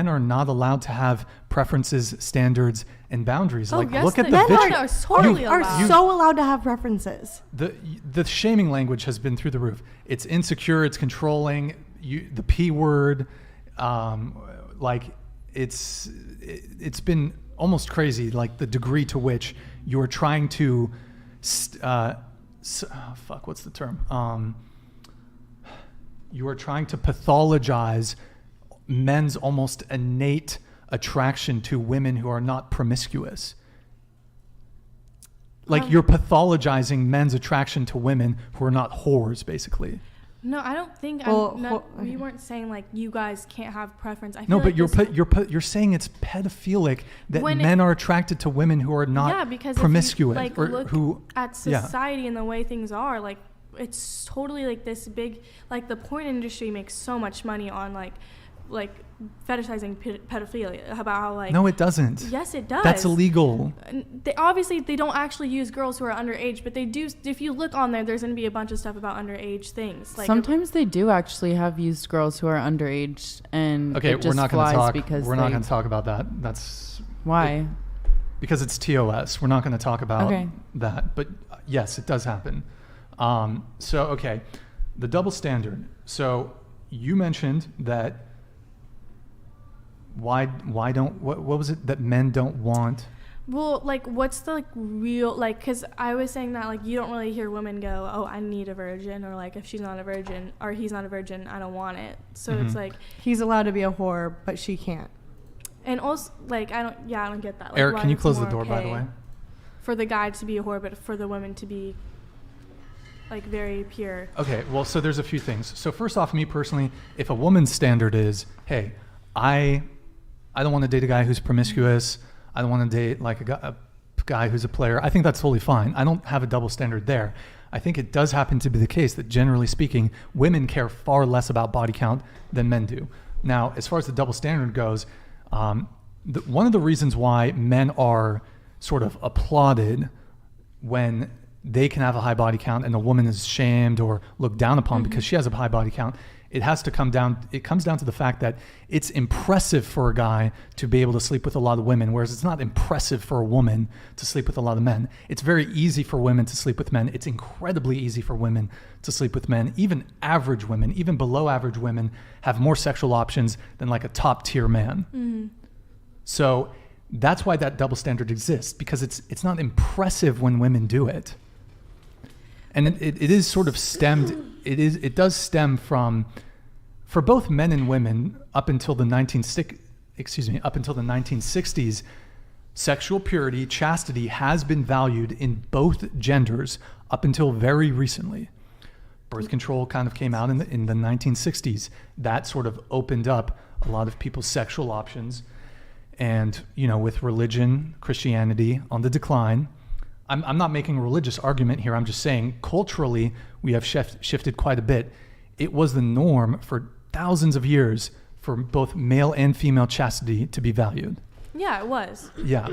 Men are not allowed to have preferences, standards, and boundaries. Look at the men vitriol. are totally allowed. So allowed to have preferences. The shaming language has been through the roof. It's insecure. It's controlling. The P word, it's been almost crazy. Like the degree to which you are trying to, what's the term? You are trying to pathologize men's almost innate attraction to women who are not promiscuous. You're pathologizing men's attraction to women who are not whores, basically. No, I don't think. We weren't saying you guys can't have preference. I feel no, but you're saying it's pedophilic that men are attracted to women who are not promiscuous. If you, look at society and the way things are, it's totally this big. The porn industry makes so much money on fetishizing pedophilia. About how no, it doesn't. Yes, it does. That's illegal. They don't actually use girls who are underage, but they do. If you look on there's going to be a bunch of stuff about underage things. Sometimes they do actually have used girls who are underage, and okay, it just we're not going to talk about that. That's why. Because it's TOS. We're not going to talk about that. But yes, it does happen. The double standard. So you mentioned that. Why don't what was it that men don't want? Well, what's the real because I was saying that you don't really hear women go, oh, I need a virgin, or if she's not a virgin or he's not a virgin, I don't want it. So it's he's allowed to be a whore, but she can't. And also I don't get that. Eric, can you close the door, by the way? For the guy to be a whore, but for the women to be very pure. Okay, well, so there's a few things. So first off, me personally, if a woman's standard is, hey, I don't want to date a guy who's promiscuous. I don't want to date a guy who's a player. I think that's totally fine. I don't have a double standard there. I think it does happen to be the case that generally speaking, women care far less about body count than men do. Now, as far as the double standard goes, one of the reasons why men are sort of applauded when they can have a high body count and a woman is shamed or looked down upon because she has a high body count, it comes down to the fact that it's impressive for a guy to be able to sleep with a lot of women, whereas it's not impressive for a woman to sleep with a lot of men. It's very easy for women to sleep with men. It's incredibly easy for women to sleep with men. Even average women, even below average women, have more sexual options than a top tier man. Mm-hmm. So that's why that double standard exists, because it's not impressive when women do it. And it is sort of stemmed. It does stem from, for both men and women, up until the 1960s, sexual purity, chastity has been valued in both genders up until very recently. Birth control kind of came out in the 1960s. That sort of opened up a lot of people's sexual options, and with religion, Christianity on the decline. I'm not making a religious argument here. I'm just saying culturally we have shifted quite a bit. It was the norm for thousands of years for both male and female chastity to be valued. Yeah, it was. Yeah.